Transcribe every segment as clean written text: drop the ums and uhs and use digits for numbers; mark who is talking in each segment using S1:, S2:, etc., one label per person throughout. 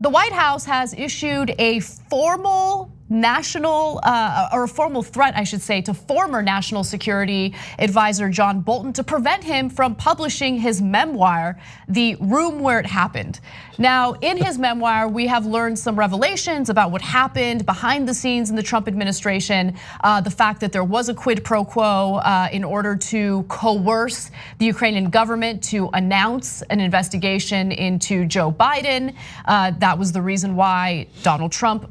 S1: The White House has issued a formal national, or a formal threat, I should say, to former National Security Advisor John Bolton to prevent him from publishing his memoir, The Room Where It Happened. Now, in his memoir, we have learned some revelations about what happened behind the scenes in the Trump administration, the fact that there was a quid pro quo in order to coerce the Ukrainian government to announce an investigation into Joe Biden. That was the reason why Donald Trump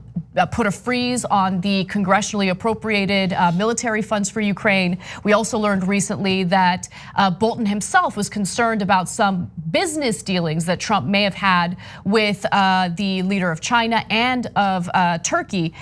S1: put a freeze on the congressionally appropriated military funds for Ukraine. We also learned recently that Bolton himself was concerned about some business dealings that Trump may have had with the leader of China and of Turkey.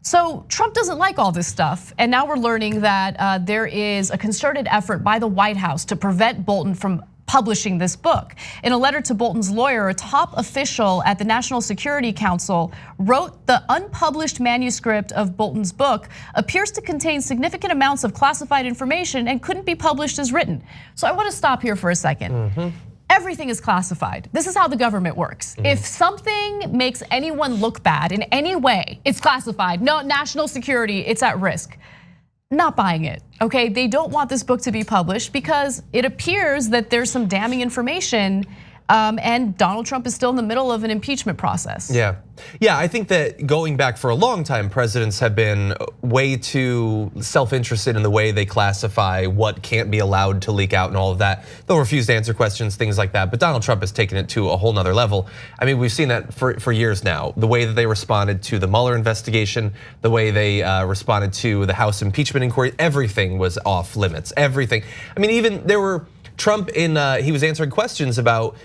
S1: So Trump doesn't like all this stuff. And now we're learning that there is a concerted effort by the White House to prevent Bolton from publishing this book. In a letter to Bolton's lawyer, a top official at the National Security Council wrote the unpublished manuscript of Bolton's book appears to contain significant amounts of classified information and couldn't be published as written. So I want to stop here for a second. Everything is classified. This is how the government works. If something makes anyone look bad in any way, it's classified. No, national security, it's at risk. Not buying it, okay? They don't want this book to be published because it appears that there's some damning information, and Donald Trump is still in the middle of an impeachment process.
S2: Yeah, I think that going back for a long time, presidents have been way too self-interested in the way they classify what can't be allowed to leak out and all of that. They'll refuse to answer questions, things like that. But Donald Trump has taken it to a whole nother level. I mean, we've seen that for years now. The way that they responded to the Mueller investigation, the way they responded to the House impeachment inquiry, everything was off limits, everything. I mean, even there were Trump he was answering questions about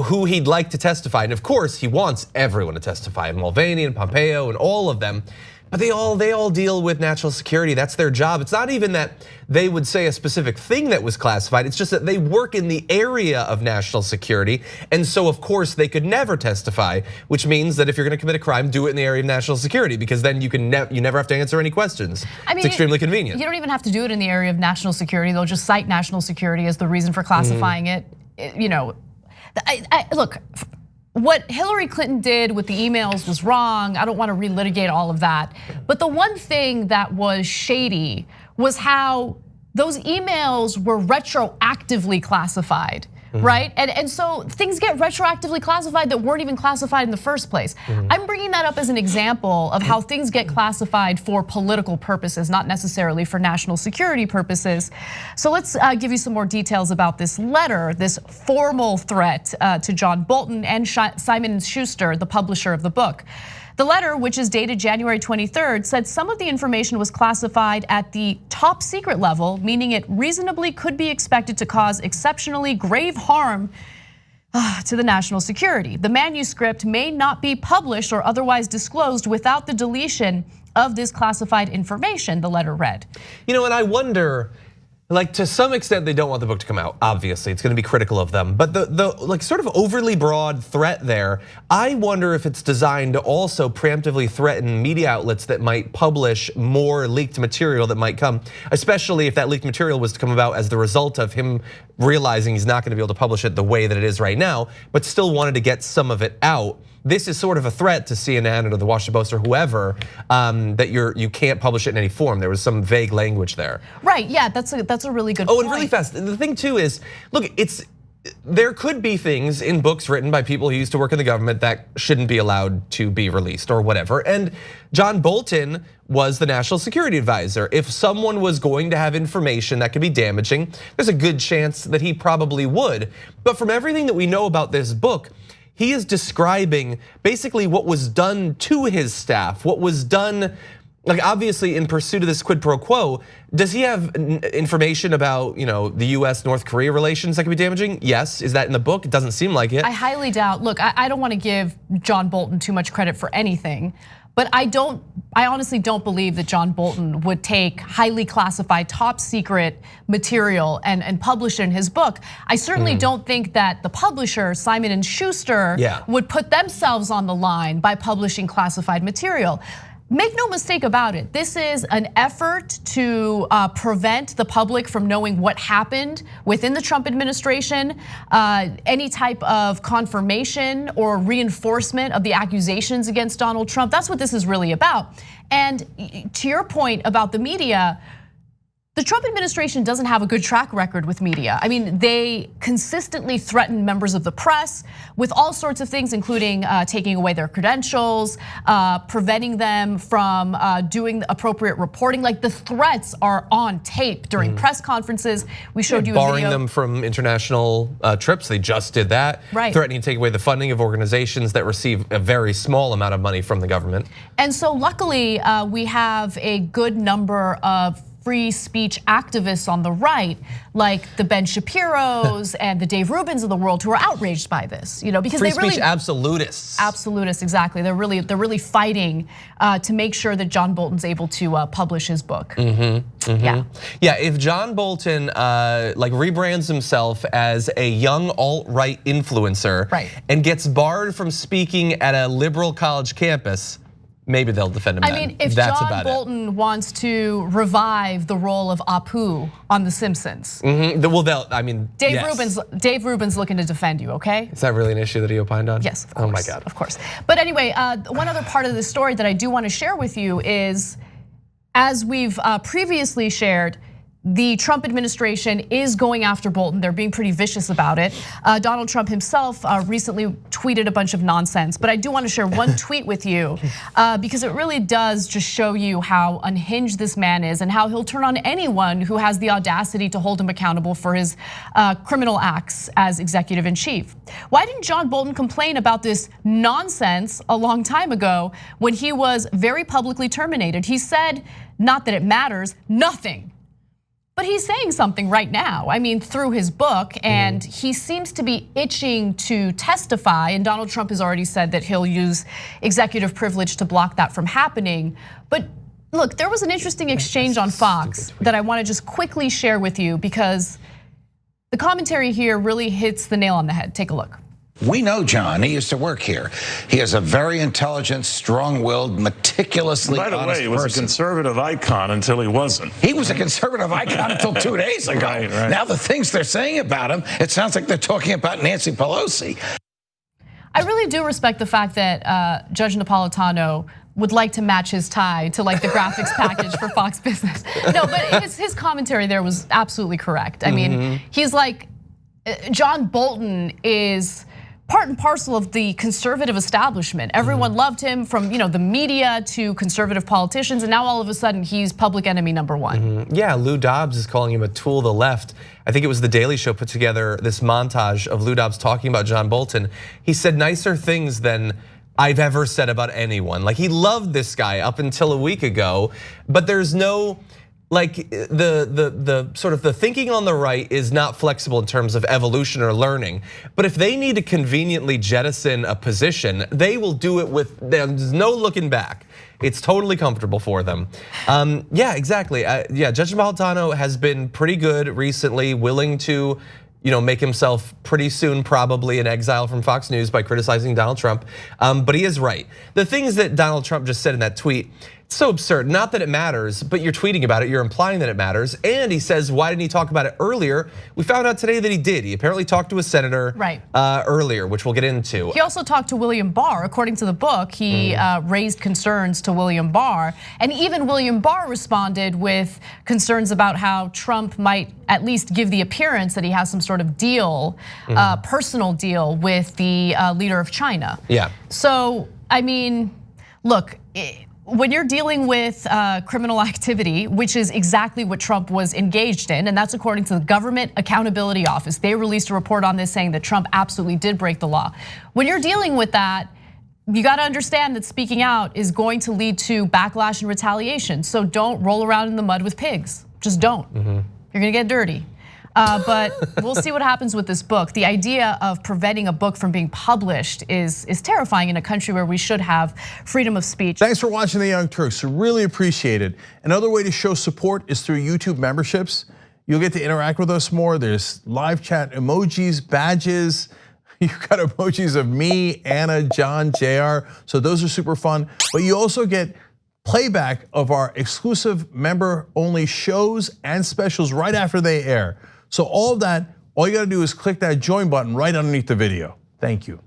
S2: who he'd like to testify. And of course, he wants everyone to testify, Mulvaney and Pompeo and all of them. But they all deal with national security. That's their job. It's not even that they would say a specific thing that was classified. It's just that they work in the area of national security. And so of course they could never testify, which means that if you're gonna commit a crime, do it in the area of national security, because then you never have to answer any questions. It's extremely convenient.
S1: You don't even have to do it in the area of national security. They'll just cite national security as the reason for classifying it. Look, what Hillary Clinton did with the emails was wrong. I don't want to relitigate all of that. But the one thing that was shady was how those emails were retroactively classified, right? And so things get retroactively classified that weren't even classified in the first place. I'm bringing that up as an example of how things get classified for political purposes, not necessarily for national security purposes. So let's give you some more details about this letter, this formal threat to John Bolton and Simon & Schuster, the publisher of the book. The letter, which is dated January 23rd, said some of the information was classified at the top secret level, meaning it reasonably could be expected to cause exceptionally grave harm to the national security. The manuscript may not be published or otherwise disclosed without the deletion of this classified information, the letter read.
S2: And I wonder, like, to some extent they don't want the book to come out. Obviously, it's gonna be critical of them. But the like sort of overly broad threat there, I wonder if it's designed to also preemptively threaten media outlets that might publish more leaked material that might come, especially if that leaked material was to come about as the result of him realizing he's not gonna be able to publish it the way that it is right now, but still wanted to get some of it out. This is sort of a threat to CNN or the Washington Post or whoever that you can't publish it in any form. There was some vague language there.
S1: Right, yeah, that's a really good point.
S2: Oh, and really fast, the thing too is, look, there could be things in books written by people who used to work in the government that shouldn't be allowed to be released or whatever. And John Bolton was the national security advisor. If someone was going to have information that could be damaging, there's a good chance that he probably would. But from everything that we know about this book, he is describing basically what was done to his staff, what was done, like obviously in pursuit of this quid pro quo. Does he have information about the US-North Korea relations that could be damaging? Yes, is that in the book? It doesn't seem like it.
S1: I highly doubt, look, I don't want to give John Bolton too much credit for anything, but I honestly don't believe that John Bolton would take highly classified, top secret material and publish it in his book. I certainly don't think that the publisher, Simon & Schuster, would put themselves on the line by publishing classified material. Make no mistake about it, this is an effort to prevent the public from knowing what happened within the Trump administration, any type of confirmation or reinforcement of the accusations against Donald Trump. That's what this is really about. And to your point about the media, the Trump administration doesn't have a good track record with media. I mean, they consistently threaten members of the press with all sorts of things, including taking away their credentials, preventing them from doing the appropriate reporting. Like, the threats are on tape during press conferences. We showed you a video.
S2: Barring them from international trips, they just did that.
S1: Right.
S2: Threatening to take away the funding of organizations that receive a very small amount of money from the government.
S1: And so luckily, we have a good number of free speech activists on the right, like the Ben Shapiros and the Dave Rubins of the world, who are outraged by this, because
S2: free
S1: they really
S2: speech absolutists.
S1: Absolutists, exactly. They're really fighting to make sure that John Bolton's able to publish his book. Yeah.
S2: If John Bolton rebrands himself as a young alt-right influencer,
S1: right,
S2: and gets barred from speaking at a liberal college campus, maybe they'll defend him.
S1: I mean, if John Bolton wants to revive the role of Apu on The Simpsons,
S2: well, I mean,
S1: Dave Rubin's looking to defend you, okay?
S2: Is that really an issue that he opined on?
S1: Yes, of course.
S2: Oh my God.
S1: Of course. But anyway, one other part of the story that I do want to share with you is, as we've previously shared, the Trump administration is going after Bolton. They're being pretty vicious about it. Donald Trump himself recently tweeted a bunch of nonsense, but I do want to share one tweet with you because it really does just show you how unhinged this man is and how he'll turn on anyone who has the audacity to hold him accountable for his criminal acts as executive in chief. Why didn't John Bolton complain about this nonsense a long time ago when he was very publicly terminated? He said, not that it matters, nothing. But he's saying something right now, I mean, through his book, and he seems to be itching to testify, and Donald Trump has already said that he'll use executive privilege to block that from happening. But look, there was an interesting exchange on Fox that I want to just quickly share with you because the commentary here really hits the nail on the head. Take a look.
S3: We know John, he used to work here. He is a very intelligent, strong-willed, meticulously honest person. By the way,
S4: he was a conservative icon until he wasn't.
S3: He was a conservative icon until 2 days ago. Right. Now the things they're saying about him, it sounds like they're talking about Nancy Pelosi.
S1: I really do respect the fact that Judge Napolitano would like to match his tie to like the graphics package for Fox Business. No, but his commentary there was absolutely correct. I mean, he's like, John Bolton is part and parcel of the conservative establishment. Everyone loved him, from the media to conservative politicians, and now all of a sudden he's public enemy number one.
S2: Yeah, Lou Dobbs is calling him a tool of the left. I think it was The Daily Show put together this montage of Lou Dobbs talking about John Bolton. He said nicer things than I've ever said about anyone. Like, he loved this guy up until a week ago, but there's no, like, the sort of the thinking on the right is not flexible in terms of evolution or learning. But if they need to conveniently jettison a position, they will do it with, there's no looking back. It's totally comfortable for them. Yeah, exactly. Yeah, Judge Napolitano has been pretty good recently, willing to make himself pretty soon probably in exile from Fox News by criticizing Donald Trump. But he is right. The things that Donald Trump just said in that tweet, it's so absurd. Not that it matters, but you're tweeting about it, you're implying that it matters. And he says, why didn't he talk about it earlier? We found out today that he did. He apparently talked to a senator earlier, which we'll get into.
S1: He also talked to William Barr. According to the book, he raised concerns to William Barr. And even William Barr responded with concerns about how Trump might at least give the appearance that he has some sort of deal, personal deal with the leader of China.
S2: Yeah.
S1: So, I mean, look, when you're dealing with criminal activity, which is exactly what Trump was engaged in, and that's according to the Government Accountability Office. They released a report on this saying that Trump absolutely did break the law. When you're dealing with that, you gotta understand that speaking out is going to lead to backlash and retaliation. So don't roll around in the mud with pigs. Just don't. You're gonna get dirty. But we'll see what happens with this book. The idea of preventing a book from being published is terrifying in a country where we should have freedom of speech.
S5: Thanks for watching the Young Turks, really appreciate it. Another way to show support is through YouTube memberships. You'll get to interact with us more. There's live chat emojis, badges. You've got emojis of me, Anna, John, JR. So those are super fun. But you also get playback of our exclusive member-only shows and specials right after they air. So all of that, all you gotta do is click that join button right underneath the video. Thank you.